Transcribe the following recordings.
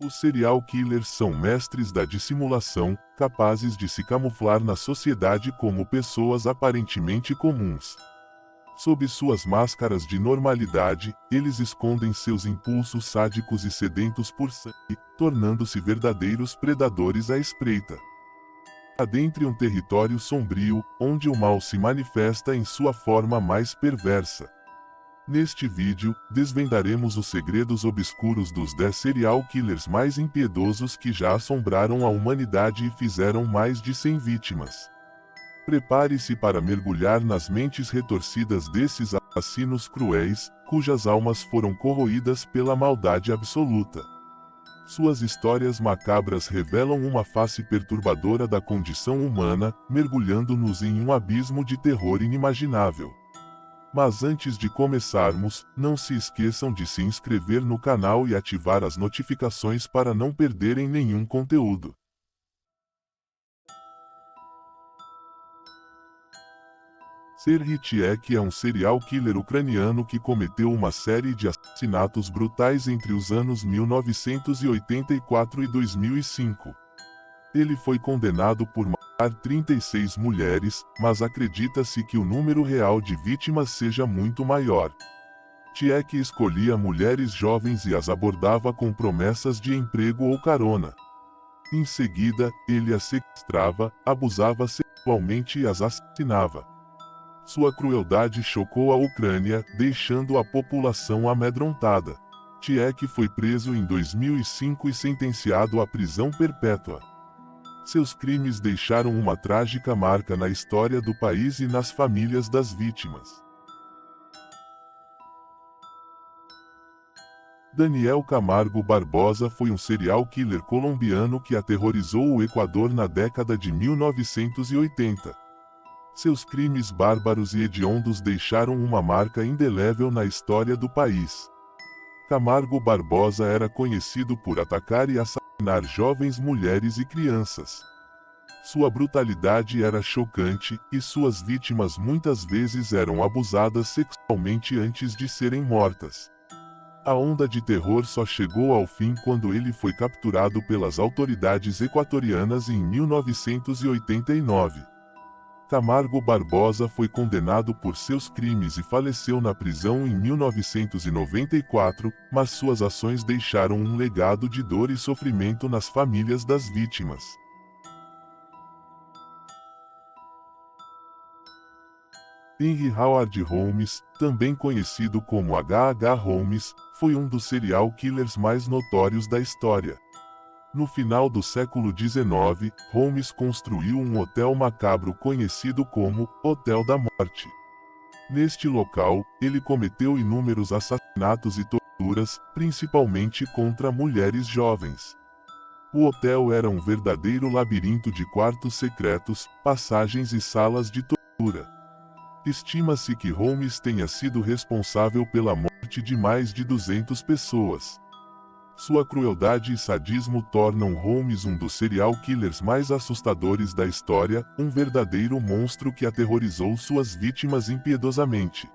Os serial killers são mestres da dissimulação, capazes de se camuflar na sociedade como pessoas aparentemente comuns. Sob suas máscaras de normalidade, eles escondem seus impulsos sádicos e sedentos por sangue, tornando-se verdadeiros predadores à espreita. Adentre um território sombrio, onde o mal se manifesta em sua forma mais perversa. Neste vídeo, desvendaremos os segredos obscuros dos 10 serial killers mais impiedosos que já assombraram a humanidade e fizeram mais de 100 vítimas. Prepare-se para mergulhar nas mentes retorcidas desses assassinos cruéis, cujas almas foram corroídas pela maldade absoluta. Suas histórias macabras revelam uma face perturbadora da condição humana, mergulhando-nos em um abismo de terror inimaginável. Mas antes de começarmos, não se esqueçam de se inscrever no canal e ativar as notificações para não perderem nenhum conteúdo. Serhii Tiek é um serial killer ucraniano que cometeu uma série de assassinatos brutais entre os anos 1984 e 2005. Ele foi condenado por matar 36 mulheres, mas acredita-se que o número real de vítimas seja muito maior. Tiek escolhia mulheres jovens e as abordava com promessas de emprego ou carona. Em seguida, ele as sequestrava, abusava sexualmente e as assassinava. Sua crueldade chocou a Ucrânia, deixando a população amedrontada. Tiek foi preso em 2005 e sentenciado à prisão perpétua. Seus crimes deixaram uma trágica marca na história do país e nas famílias das vítimas. Daniel Camargo Barbosa foi um serial killer colombiano que aterrorizou o Equador na década de 1980. Seus crimes bárbaros e hediondos deixaram uma marca indelével na história do país. Camargo Barbosa era conhecido por atacar e assassinar jovens mulheres e crianças. Sua brutalidade era chocante, e suas vítimas muitas vezes eram abusadas sexualmente antes de serem mortas. A onda de terror só chegou ao fim quando ele foi capturado pelas autoridades equatorianas em 1989. Camargo Barbosa foi condenado por seus crimes e faleceu na prisão em 1994, mas suas ações deixaram um legado de dor e sofrimento nas famílias das vítimas. Henry Howard Holmes, também conhecido como H.H. Holmes, foi um dos serial killers mais notórios da história. No final do século XIX, Holmes construiu um hotel macabro conhecido como Hotel da Morte. Neste local, ele cometeu inúmeros assassinatos e torturas, principalmente contra mulheres jovens. O hotel era um verdadeiro labirinto de quartos secretos, passagens e salas de tortura. Estima-se que Holmes tenha sido responsável pela morte de mais de 200 pessoas. Sua crueldade e sadismo tornam Holmes um dos serial killers mais assustadores da história, um verdadeiro monstro que aterrorizou suas vítimas impiedosamente.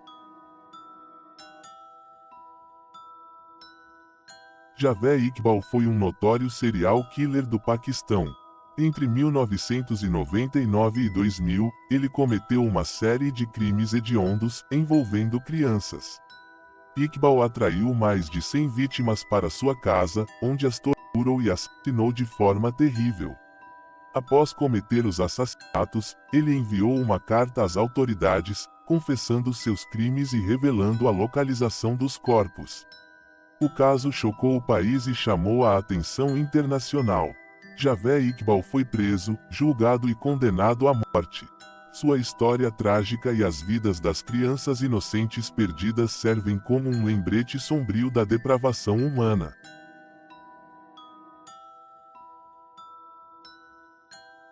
Javed Iqbal foi um notório serial killer do Paquistão. Entre 1999 e 2000, ele cometeu uma série de crimes hediondos envolvendo crianças. Iqbal atraiu mais de 100 vítimas para sua casa, onde as torturou e assassinou de forma terrível. Após cometer os assassinatos, ele enviou uma carta às autoridades, confessando seus crimes e revelando a localização dos corpos. O caso chocou o país e chamou a atenção internacional. Javed Iqbal foi preso, julgado e condenado à morte. Sua história trágica e as vidas das crianças inocentes perdidas servem como um lembrete sombrio da depravação humana.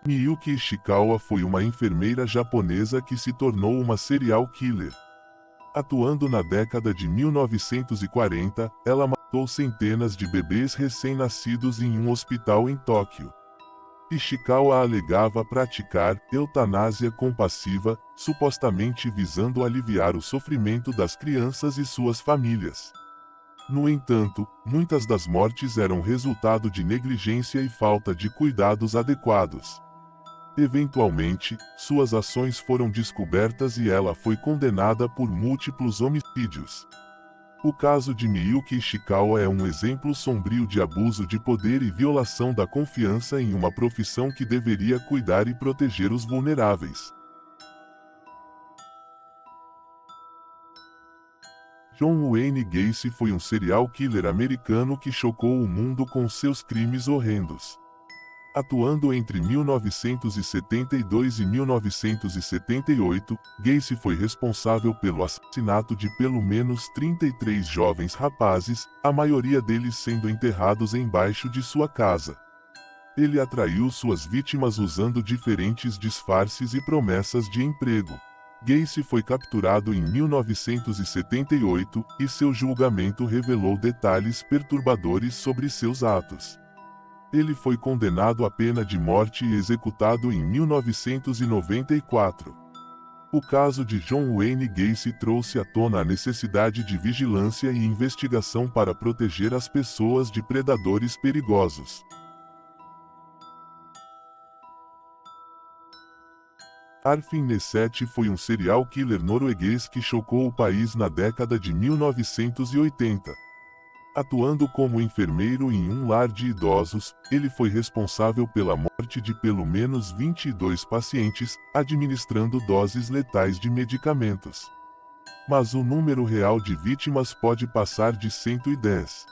Miyuki Ishikawa foi uma enfermeira japonesa que se tornou uma serial killer. Atuando na década de 1940, ela matou centenas de bebês recém-nascidos em um hospital em Tóquio. Ishikawa alegava praticar eutanásia compassiva, supostamente visando aliviar o sofrimento das crianças e suas famílias. No entanto, muitas das mortes eram resultado de negligência e falta de cuidados adequados. Eventualmente, suas ações foram descobertas e ela foi condenada por múltiplos homicídios. O caso de Miyuki Ishikawa é um exemplo sombrio de abuso de poder e violação da confiança em uma profissão que deveria cuidar e proteger os vulneráveis. John Wayne Gacy foi um serial killer americano que chocou o mundo com seus crimes horrendos. Atuando entre 1972 e 1978, Gacy foi responsável pelo assassinato de pelo menos 33 jovens rapazes, a maioria deles sendo enterrados embaixo de sua casa. Ele atraiu suas vítimas usando diferentes disfarces e promessas de emprego. Gacy foi capturado em 1978, e seu julgamento revelou detalhes perturbadores sobre seus atos. Ele foi condenado à pena de morte e executado em 1994. O caso de John Wayne Gacy trouxe à tona a necessidade de vigilância e investigação para proteger as pessoas de predadores perigosos. Arfinn Nesset foi um serial killer norueguês que chocou o país na década de 1980. Atuando como enfermeiro em um lar de idosos, ele foi responsável pela morte de pelo menos 22 pacientes, administrando doses letais de medicamentos. Mas o número real de vítimas pode passar de 110.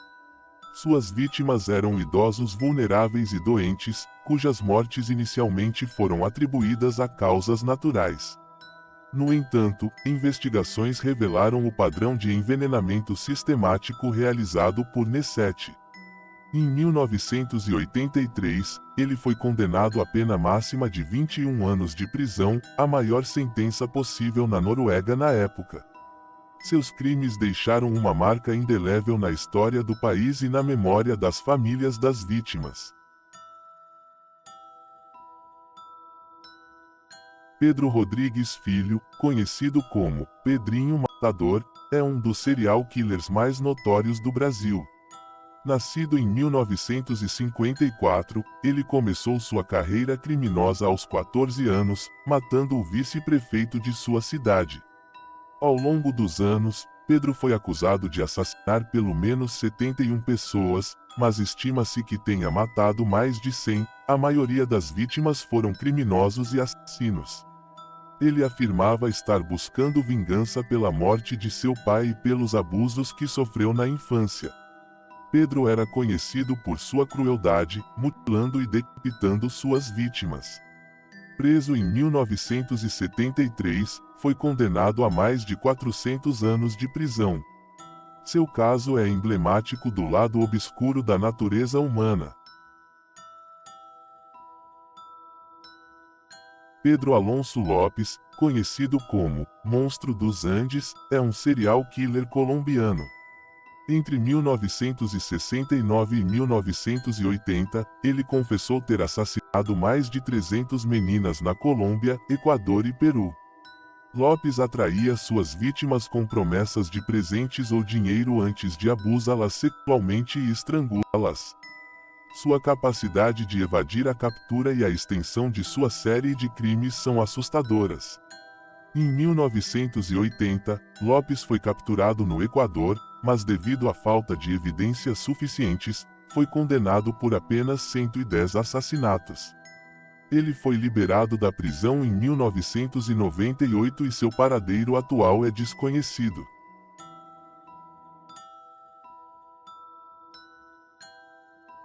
Suas vítimas eram idosos vulneráveis e doentes, cujas mortes inicialmente foram atribuídas a causas naturais. No entanto, investigações revelaram o padrão de envenenamento sistemático realizado por Nesset. Em 1983, ele foi condenado à pena máxima de 21 anos de prisão, a maior sentença possível na Noruega na época. Seus crimes deixaram uma marca indelével na história do país e na memória das famílias das vítimas. Pedro Rodrigues Filho, conhecido como Pedrinho Matador, é um dos serial killers mais notórios do Brasil. Nascido em 1954, ele começou sua carreira criminosa aos 14 anos, matando o vice-prefeito de sua cidade. Ao longo dos anos, Pedro foi acusado de assassinar pelo menos 71 pessoas, mas estima-se que tenha matado mais de 100, a maioria das vítimas foram criminosos e assassinos. Ele afirmava estar buscando vingança pela morte de seu pai e pelos abusos que sofreu na infância. Pedro era conhecido por sua crueldade, mutilando e decapitando suas vítimas. Preso em 1973, foi condenado a mais de 400 anos de prisão. Seu caso é emblemático do lado obscuro da natureza humana. Pedro Alonso Lopes, conhecido como Monstro dos Andes, é um serial killer colombiano. Entre 1969 e 1980, ele confessou ter assassinado mais de 300 meninas na Colômbia, Equador e Peru. Lopes atraía suas vítimas com promessas de presentes ou dinheiro antes de abusá-las sexualmente e estrangulá-las. Sua capacidade de evadir a captura e a extensão de sua série de crimes são assustadoras. Em 1980, Lopes foi capturado no Equador, mas devido à falta de evidências suficientes, foi condenado por apenas 110 assassinatos. Ele foi liberado da prisão em 1998 e seu paradeiro atual é desconhecido.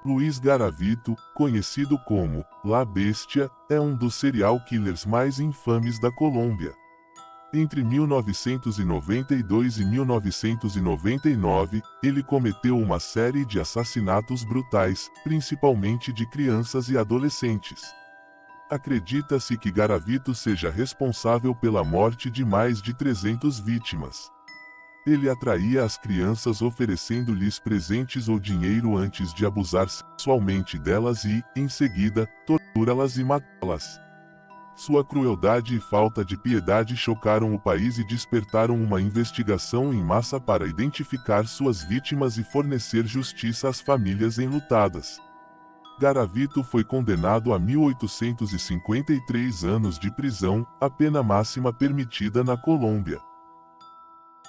Luiz Garavito, conhecido como La Bestia, é um dos serial killers mais infames da Colômbia. Entre 1992 e 1999, ele cometeu uma série de assassinatos brutais, principalmente de crianças e adolescentes. Acredita-se que Garavito seja responsável pela morte de mais de 300 vítimas. Ele atraía as crianças oferecendo-lhes presentes ou dinheiro antes de abusar sexualmente delas e, em seguida, torturá-las e matá-las. Sua crueldade e falta de piedade chocaram o país e despertaram uma investigação em massa para identificar suas vítimas e fornecer justiça às famílias enlutadas. Garavito foi condenado a 1.853 anos de prisão, a pena máxima permitida na Colômbia.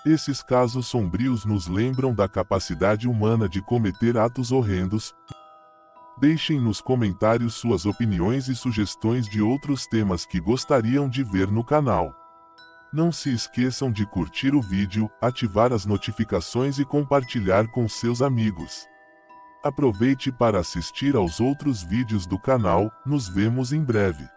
Esses casos sombrios nos lembram da capacidade humana de cometer atos horrendos. Deixem nos comentários suas opiniões e sugestões de outros temas que gostariam de ver no canal. Não se esqueçam de curtir o vídeo, ativar as notificações e compartilhar com seus amigos. Aproveite para assistir aos outros vídeos do canal, nos vemos em breve.